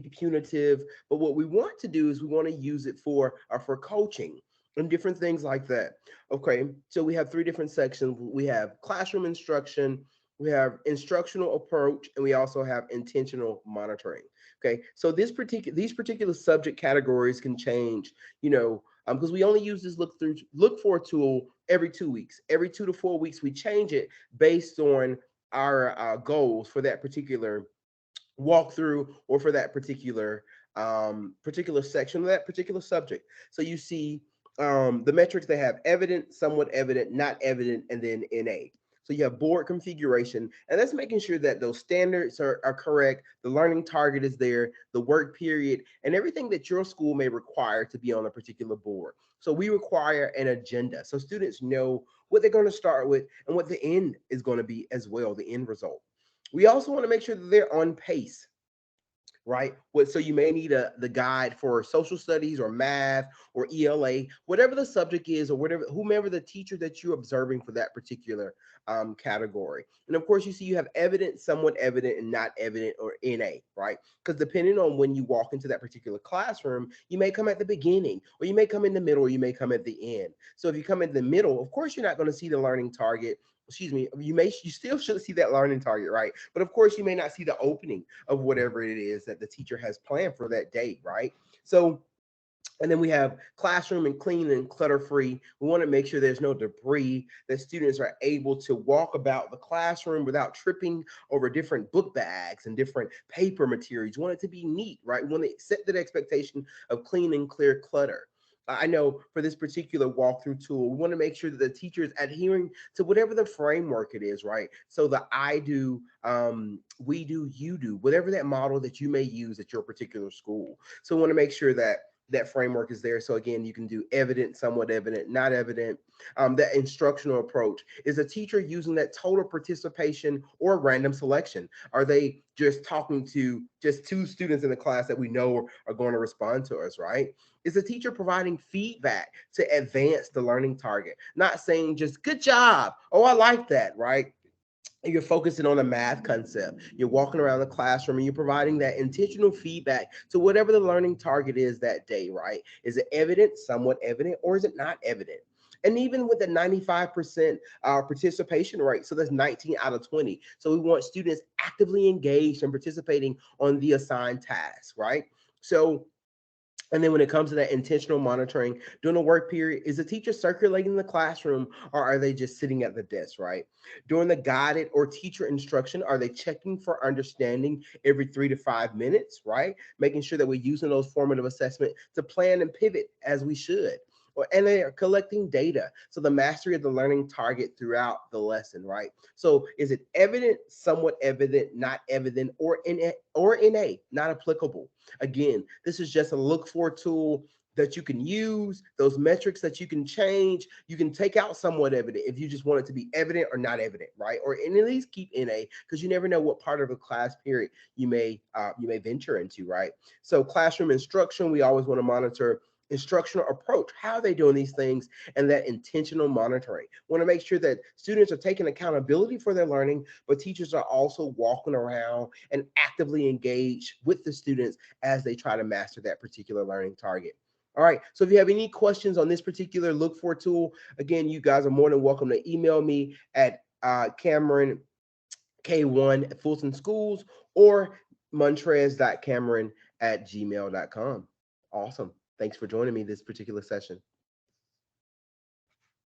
punitive, but what we want to do is we want to use it for coaching and different things like that. Okay, so we have three different sections. We have classroom instruction, we have instructional approach, and we also have intentional monitoring. Okay, so these particular subject categories can change, because we only use this look for tool every 2 weeks. Every 2 to 4 weeks, we change it based on our goals for that particular walkthrough or for that particular section of that particular subject. So you see the metrics they have: evident, somewhat evident, not evident, and then NA. So you have board configuration, and that's making sure that those standards are correct, the learning target is there, the work period, and everything that your school may require to be on a particular board. So we require an agenda so students know what they're going to start with and what the end is going to be as well, the end result. We also want to make sure that they're on pace, right? So you may need the guide for social studies or math or ELA, whatever the subject is, or whatever whomever the teacher that you're observing for that particular category. And of course, you see you have evident, somewhat evident, and not evident, or NA, right? Because depending on when you walk into that particular classroom, you may come at the beginning, or you may come in the middle, or you may come at the end. So if you come in the middle, of course, you're not going to see the learning target. Excuse me, you still should see that learning target, right? But of course, you may not see the opening of whatever it is that the teacher has planned for that day, right? So, and then we have classroom and clean and clutter free. We want to make sure there's no debris, that students are able to walk about the classroom without tripping over different book bags and different paper materials. We want it to be neat, right? We want to set that expectation of clean and clear clutter. I know for this particular walkthrough tool, we want to make sure that the teacher is adhering to whatever the framework it is, right? So the I do, we do, you do, whatever that model that you may use at your particular school. So we want to make sure that that framework is there. So again, you can do evident, somewhat evident, not evident. That instructional approach, is a teacher using that total participation or random selection? Are they just talking to just two students in the class that we know are going to respond to us, right? Is the teacher providing feedback to advance the learning target? Not saying just good job, oh, I like that, right? You're focusing on a math concept. You're walking around the classroom and you're providing that intentional feedback to whatever the learning target is that day, right? Is it evident, somewhat evident, or is it not evident? And even with the 95% participation rate, so that's 19 out of 20. So we want students actively engaged and participating on the assigned task, right? So, and then when it comes to that intentional monitoring during the work period, is the teacher circulating the classroom, or are they just sitting at the desk, right? During the guided or teacher instruction, are they checking for understanding every 3 to 5 minutes, right? Making sure that we're using those formative assessment to plan and pivot as we should. And they are collecting data. So the mastery of the learning target throughout the lesson, right? So is it evident, somewhat evident, not evident, or NA, not applicable? Again, this is just a look for tool that you can use, those metrics that you can change. You can take out somewhat evident if you just want it to be evident or not evident, right? Or and at least keep NA, because you never know what part of the class period you may venture into, right? So classroom instruction, we always want to monitor instructional approach. How are they doing these things? And that intentional monitoring. We want to make sure that students are taking accountability for their learning, but teachers are also walking around and actively engaged with the students as they try to master that particular learning target. All right. So if you have any questions on this particular look for tool, again, you guys are more than welcome to email me at Cameron K1 at Fulton Schools, or montrez.cameron at gmail.com. Awesome. Thanks for joining me this particular session.